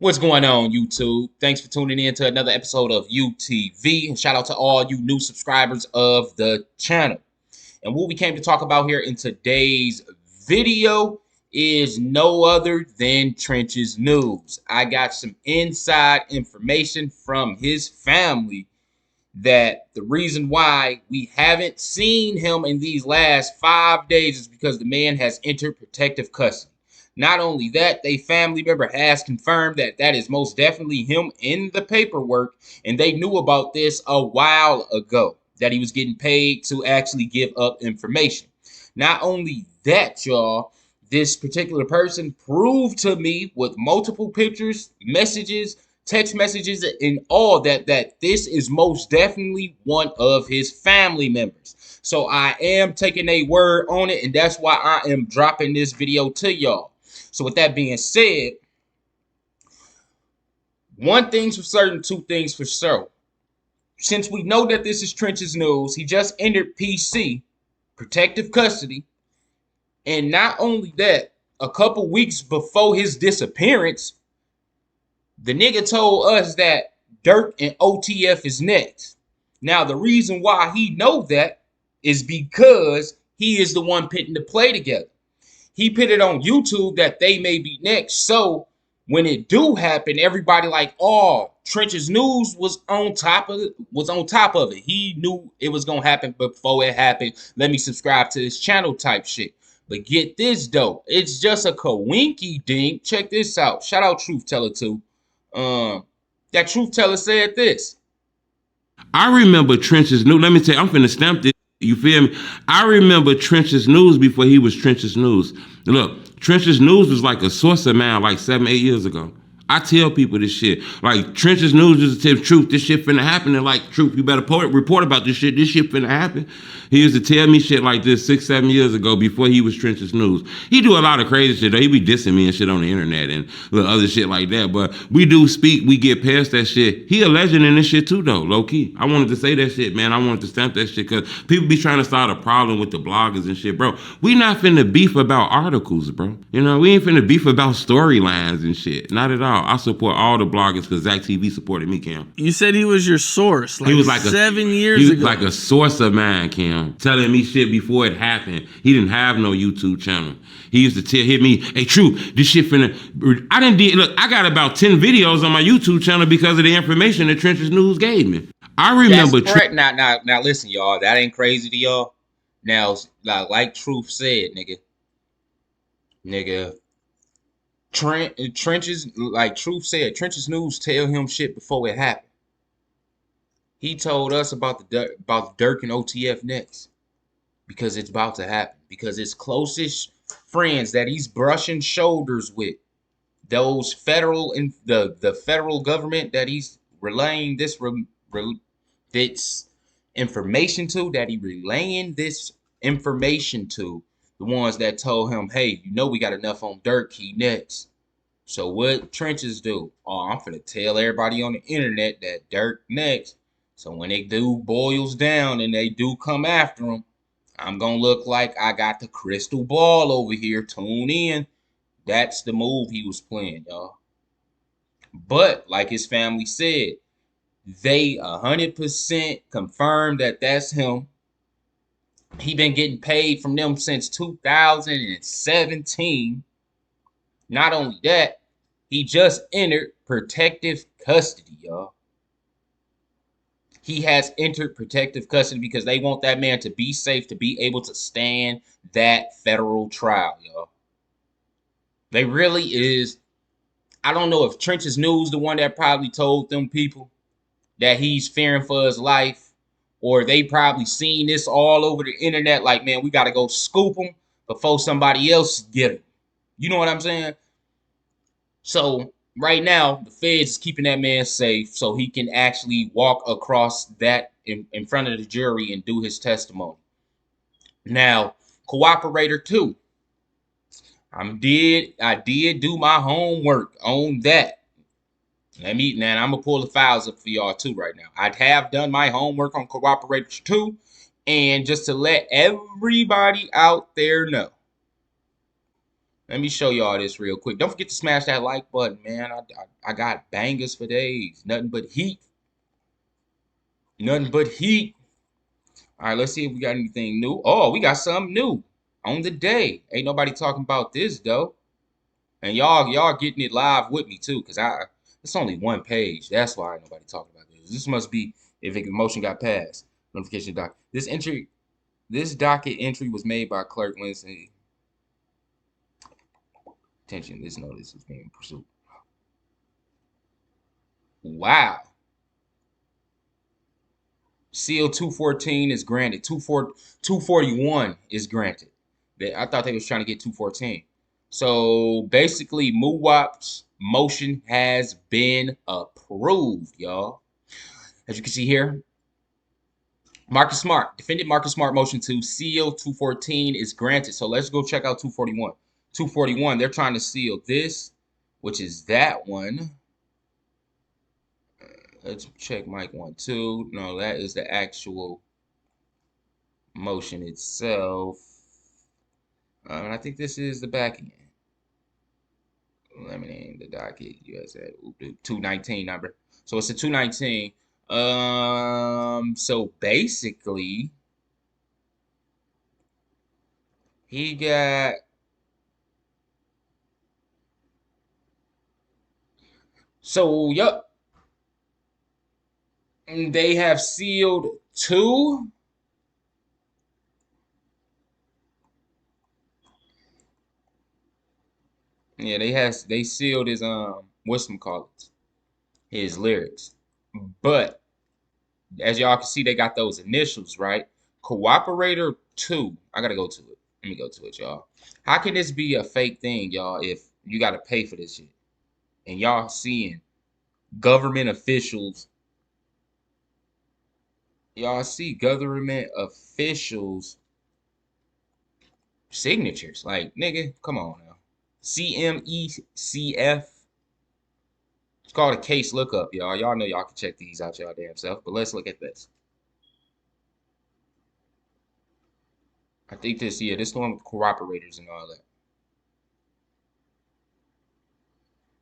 What's going on, YouTube? Thanks for tuning in to another episode of UTV. And shout out to all you new subscribers of the channel. And what we came to talk about here in today's video is no other than Trench's news. I got some inside information from his family that the reason why we haven't seen him in these last 5 days is because the man has entered protective custody. Not only that, a family member has confirmed that that is most definitely him in the paperwork, and they knew about this a while ago, that he was getting paid to actually give up information. Not only that, y'all, this particular person proved to me with multiple pictures, messages, text messages, and all that this is most definitely one of his family members. So I am taking a word on it, and that's why I am dropping this video to y'all. So with that being said, one thing's for certain, two things for sure. Since we know that this is Trench's news, he just entered PC, protective custody, and not only that, a couple weeks before his disappearance, the nigga told us that Dirk and OTF is next. Now, the reason why he know that is because he is the one putting the play together. He put it on YouTube that they may be next. So when it do happen, everybody like, oh, Trench's news was on top of it. He knew it was gonna happen before it happened. Let me subscribe to his channel type shit. But get this though, it's just a coinky dink. Check this out. Shout out Truth Teller too. That truth teller said this. I remember Trench's news. Let me tell you, I'm finna stamp this. You feel me? I remember Trench's news before he was Trench's news. Look, Trench's news was like a source of mine like 7, 8 years ago. I tell people this shit. Like, Trench's news is to tell truth. This shit finna happen. And like, truth, you better report about this shit. This shit finna happen. He used to tell me shit like this 6, 7 years ago before he was Trench's news. He do a lot of crazy shit, though. He be dissing me and shit on the internet and other shit like that. But we do speak. We get past that shit. He a legend in this shit too, though, low key. I wanted to say that shit, man. I wanted to stamp that shit because people be trying to start a problem with the bloggers and shit, bro. We not finna beef about articles, bro. You know, we ain't finna beef about storylines and shit. Not at all. I support all the bloggers because Zach TV supported me, Cam. You said he was your source. Like, he was like 7 years he was ago. like a source of mine, Cam, telling me shit before it happened. He didn't have no YouTube channel. He used to hit me, hey, True, this shit finna. Look, I got about 10 videos on my YouTube channel because of the information that Trench's News gave me. I remember. That's correct. Now, listen, y'all. That ain't crazy to y'all. Now, like Truth said, nigga. Trench's, like Truth said, Trench's news tell him shit before it happened. He told us about the Dirk and OTF next because it's about to happen. Because his closest friends that he's brushing shoulders with, those federal and the federal government that he's relaying this information to, the ones that told him, hey, you know we got enough on Dirk, he next. So what Trenches do? Oh, I'm finna tell everybody on the internet that Dirk next. So when they do boils down and they do come after him, I'm gonna look like I got the crystal ball over here. Tune in. That's the move he was playing, y'all. But like his family said, they 100% confirmed that that's him. He been getting paid from them since 2017. Not only that, he just entered protective custody, y'all. He has entered protective custody because they want that man to be safe, to be able to stand that federal trial, y'all. They really is. I don't know if Trench's News the one that probably told them people that he's fearing for his life, or they probably seen this all over the internet like, man, we got to go scoop him before somebody else get him. You know what I'm saying? So right now, the feds is keeping that man safe so he can actually walk across that in front of the jury and do his testimony. Now, Cooperator 2. I did do my homework on that. I'm gonna pull the files up for y'all too right now. I have done my homework on Cooperator 2, and just to let everybody out there know, Let me show y'all this real quick. Don't forget to smash that like button, man. I got bangers for days. Nothing but heat. Nothing but heat. All right, let's see if we got anything new. Oh, we got something new on the day. Ain't nobody talking about this though. And y'all getting it live with me too, cause it's only one page. That's why ain't nobody talking about this. This must be if the motion got passed. Notification doc. This docket entry was made by Clerk Wednesday. Attention, this notice is being pursued. Wow. Seal 214 is granted. 241 is granted. I thought they was trying to get 214. So basically, MUWOP's motion has been approved, y'all. As you can see here, Marcus Smart, defendant Marcus Smart motion to seal 214 is granted. So let's go check out 241. 241, they're trying to seal this, which is that one. Let's check mic 1, 2. No, that is the actual motion itself. And I think this is the back end. Let me name the docket. You guys said 219 number. So it's a 219. So basically, he got yup. They have sealed 2. Yeah, they sealed his whatchamacallit, his lyrics. But as y'all can see, they got those initials, right? Cooperator 2. I gotta go to it. Let me go to it, y'all. How can this be a fake thing, y'all, if you gotta pay for this shit? And y'all seeing government officials. Y'all see government officials signatures. Like, nigga, come on now. CMECF. It's called a case lookup, y'all. Y'all know y'all can check these out y'all damn self. But let's look at this. I think this, yeah, this one with cooperators and all that.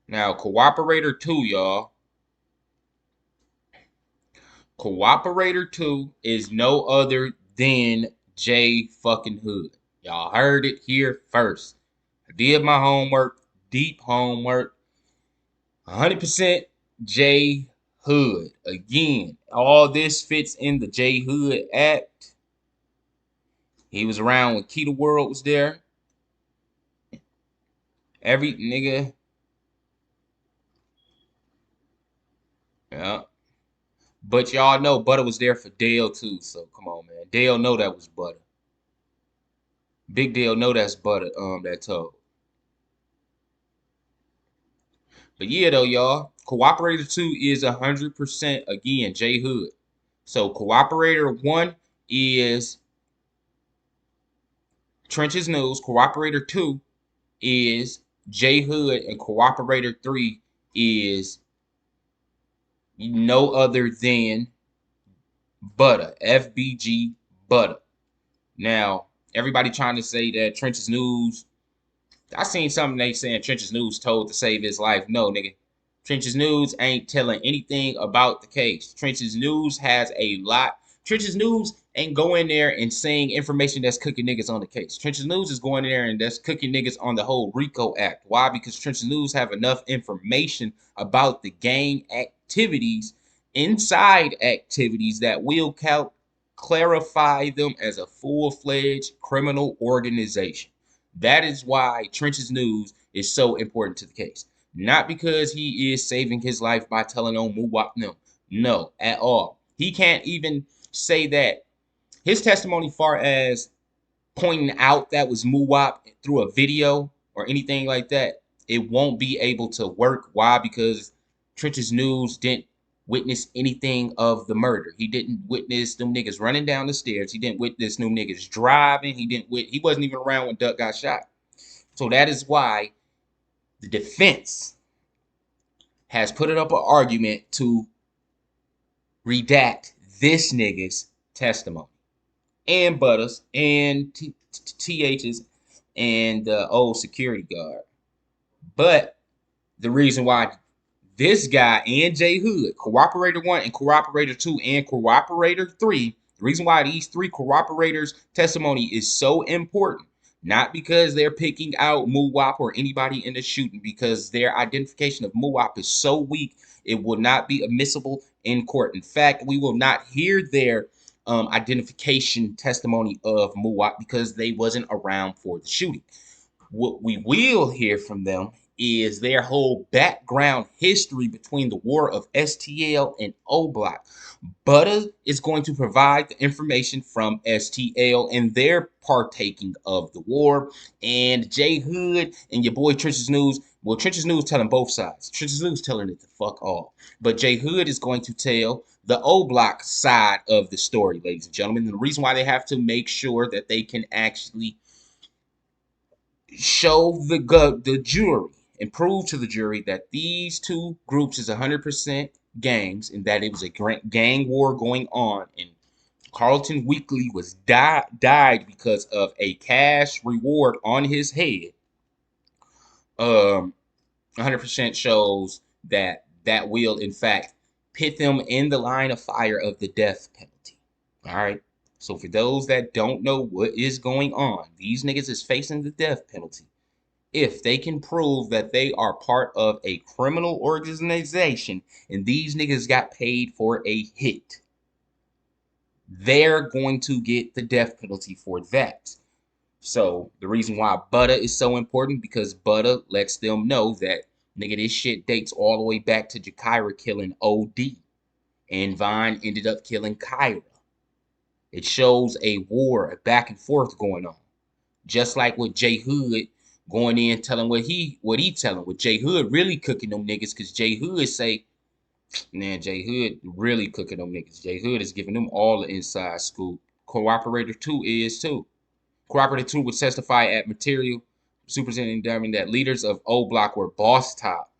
Now, cooperator 2, y'all. Cooperator 2 is no other than J fucking Hood. Y'all heard it here first. I did my homework, deep homework. 100% J Hood. Again, all this fits in the J Hood Act. He was around when Keto World was there. Every nigga. Yeah. But y'all know Butter was there for Dale too. So come on, man. Dale know that was Butter. Big Dale know that's Butter, that told. But yeah, though, y'all, Cooperator 2 is 100% again J Hood. So Cooperator 1 is Trenches News. Cooperator 2 is J Hood, and Cooperator 3 is no other than Butter, FBG Butter. Now, everybody trying to say that Trenches News. I seen something they saying Trenches News told to save his life. No, nigga. Trenches News ain't telling anything about the case. Trenches News has a lot. Trenches News ain't going there and saying information that's cooking niggas on the case. Trenches News is going there and that's cooking niggas on the whole RICO Act. Why? Because Trenches News have enough information about the gang activities, inside activities that will clarify them as a full-fledged criminal organization. That is why Trenches News is so important to the case. Not because he is saving his life by telling on MUWOP. No, at all. He can't even say that. His testimony far as pointing out that was MUWOP through a video or anything like that, it won't be able to work. Why? Because Trenches News didn't witness anything of the murder. He didn't witness them niggas running down the stairs. He didn't witness them niggas driving. He wasn't even around when Duck got shot. So that is why the defense has put it up an argument to redact this nigga's testimony and Butters and TH's and the old security guard. But the reason why this guy and Jay Hood, Cooperator 1 and Cooperator 2 and Cooperator 3, the reason why these three cooperators' testimony is so important, not because they're picking out MUWOP or anybody in the shooting, because their identification of MUWOP is so weak, it will not be admissible in court. In fact, we will not hear their identification testimony of MUWOP because they wasn't around for the shooting. What we will hear from them is their whole background history between the war of STL and O Block. Butter is going to provide the information from STL and their partaking of the war. And Jay Hood and your boy Trenches News, well, Trenches News telling both sides. Trenches News telling it to fuck off. But Jay Hood is going to tell the O Block side of the story, ladies and gentlemen. And the reason why they have to make sure that they can actually show the jury and prove to the jury that these two groups is 100% gangs and that it was a gang war going on, and Carlton Weekly was died because of a cash reward on his head. 100% shows that that will in fact pit them in the line of fire of the death penalty. All right. So for those that don't know what is going on, these niggas is facing the death penalty if they can prove that they are part of a criminal organization and these niggas got paid for a hit. They're going to get the death penalty for that. So the reason why Butter is so important, because Butter lets them know that, nigga, this shit dates all the way back to Jakira killing OD. And Vine ended up killing Kyra. It shows a war, a back and forth going on. Just like with Jay Hood going in telling what he telling, with Jay Hood really cooking them niggas, because Jay Hood say, man, Jay Hood really cooking them niggas. Jay Hood is giving them all the inside scoop. Cooperator 2 is too. Cooperator 2 would testify at material superintendent that leaders of O Block were Boss Top,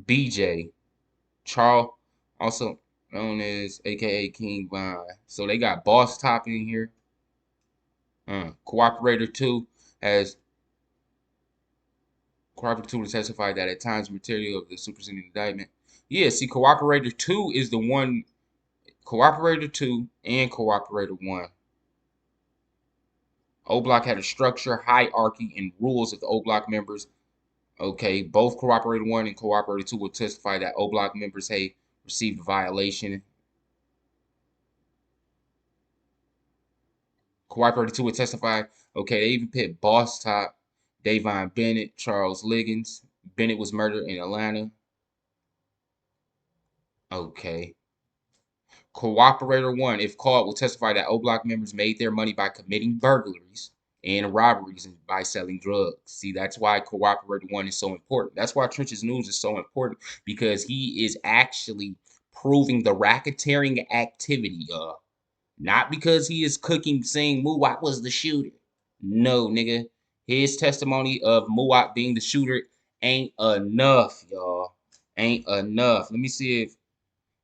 BJ, Charles, also known as aka King Vine. So they got Boss Top in here. Cooperator 2 has Cooperator 2 has testified that at times material of the superseding indictment. Yeah, see, Cooperator 2 is the one. Cooperator 2 and Cooperator 1. O Block had a structure, hierarchy, and rules of the O Block members. Okay, both Cooperator 1 and Cooperator 2 will testify that O Block members received a violation. Cooperator 2 will testify, okay, they even pit Boss Top, Davon Bennett, Charles Liggins. Bennett was murdered in Atlanta. Okay. Cooperator 1, if called, will testify that O Block members made their money by committing burglaries and robberies and by selling drugs. See, that's why Cooperator 1 is so important. That's why Trenches News is so important, because he is actually proving the racketeering activity, y'all. Not because he is cooking saying MUWOP was the shooter. No, nigga. His testimony of MUWOP being the shooter ain't enough, y'all. Ain't enough. Let me see if,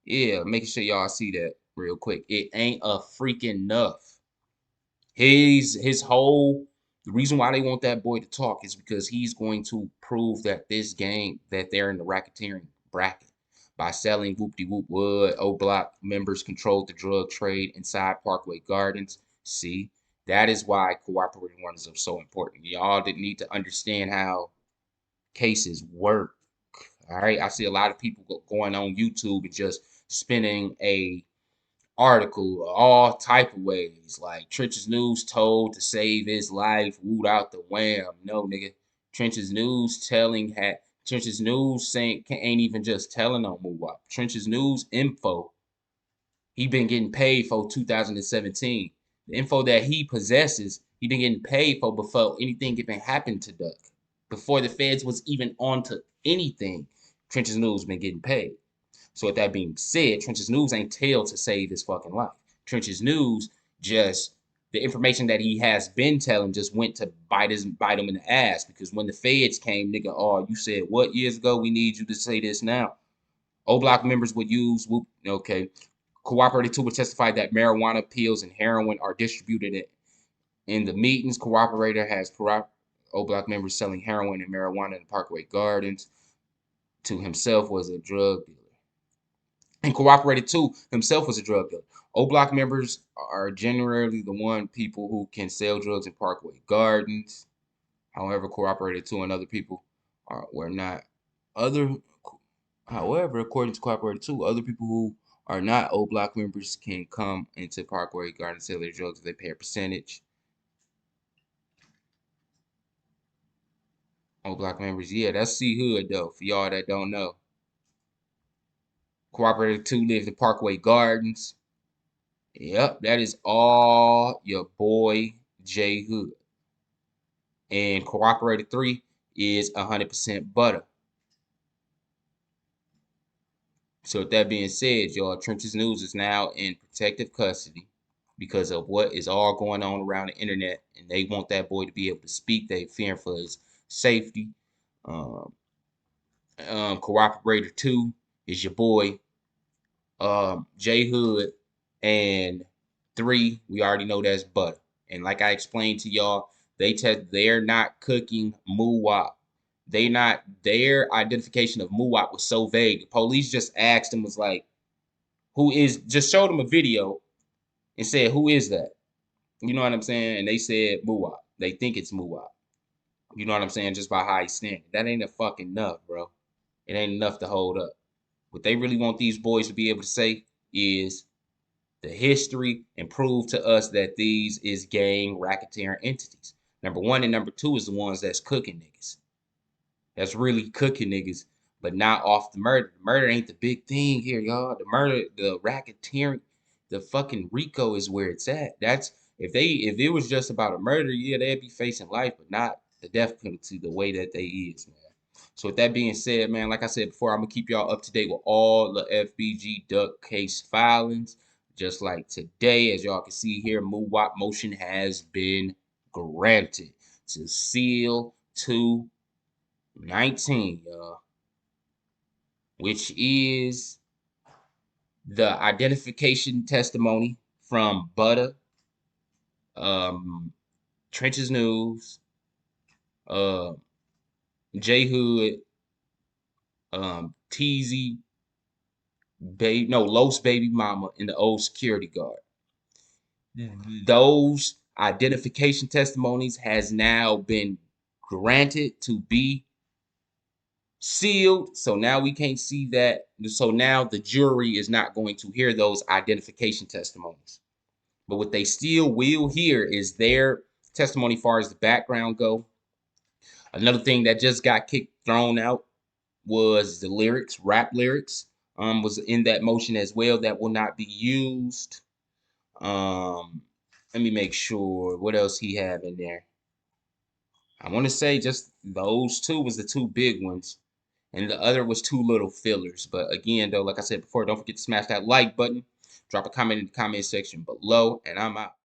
yeah, making sure y'all see that real quick. It ain't a freaking enough. His whole, the reason why they want that boy to talk is because he's going to prove that this gang, that they're in the racketeering bracket. By selling whoop-de-whoop wood, O Block members controlled the drug trade inside Parkway Gardens. See, that is why Cooperating 1 is so important. Y'all didn't need to understand how cases work. All right, I see a lot of people going on YouTube and just spinning a article all type of ways, like Trenches News told to save his life, wooed out the wham. No, nigga. Trenches News Trenches News saying ain't even just telling on MUWOP. Trenches News info, he been getting paid for 2017. The info that he possesses, he been getting paid for before anything even happened to Duck. Before the feds was even on to anything, Trenches News been getting paid. So with that being said, Trenches News ain't tell to save his fucking life. Trenches News just, the information that he has been telling just went to bite him in the ass, because when the feds came, nigga, oh, you said what years ago? We need you to say this now. O Block members would use, okay. Cooperator 2 would testify that marijuana pills and heroin are distributed In the meetings, cooperator has O Block members selling heroin and marijuana in Parkway Gardens. To himself was a drug dealer. And cooperated to himself was a drug dealer. O Block members are generally the one people who can sell drugs in Parkway Gardens. However, cooperated to and other people were not other. However, according to cooperated to, other people who are not O Block members can come into Parkway Gardens and sell their drugs if they pay a percentage. O Block members, yeah, that's C Hood though. For y'all that don't know, cooperated to live in Parkway Gardens. Yep, that is all your boy J Hood. And cooperated 3 is 100% butter. So with that being said, y'all, Trenches News is now in protective custody because of what is all going on around the internet, and they want that boy to be able to speak. They fearing for his safety. Cooperator 2 is your boy J Hood, and 3 we already know that's butter. And like I explained to y'all, they're not cooking MUWOP. Their identification of MUWOP was so vague. The police just asked them, was like, just showed them a video and said, who is that? You know what I'm saying? And they said MUWOP. They think it's MUWOP. You know what I'm saying? Just by how he's standing. That ain't a fucking enough, bro. It ain't enough to hold up. What they really want these boys to be able to say is the history and prove to us that these is gang racketeering entities. Number 1 and number 2 is the ones that's cooking niggas. That's really cooking niggas, but not off the murder. The murder ain't the big thing here, y'all. The murder, the racketeering, the fucking RICO is where it's at. That's if it was just about a murder, yeah, they'd be facing life, but not the death penalty the way that they is, man. So with that being said, man, like I said before, I'm gonna keep y'all up to date with all the FBG duck case filings. Just like today, as y'all can see here, MUWOP motion has been granted to seal 219, y'all, which is the identification testimony from Butter, Trenches News, J Hood, TZ, Los baby mama, and the old security guard. Those identification testimonies has now been granted to be sealed. So now we can't see that. So now the jury is not going to hear those identification testimonies. But what they still will hear is their testimony as far as the background go. Another thing that just got thrown out was the lyrics, rap lyrics, was in that motion as well. That will not be used. Let me make sure what else he have in there. I want to say just those two was the two big ones, and the other was two little fillers. But again, though, like I said before, don't forget to smash that like button, drop a comment in the comment section below, and I'm out.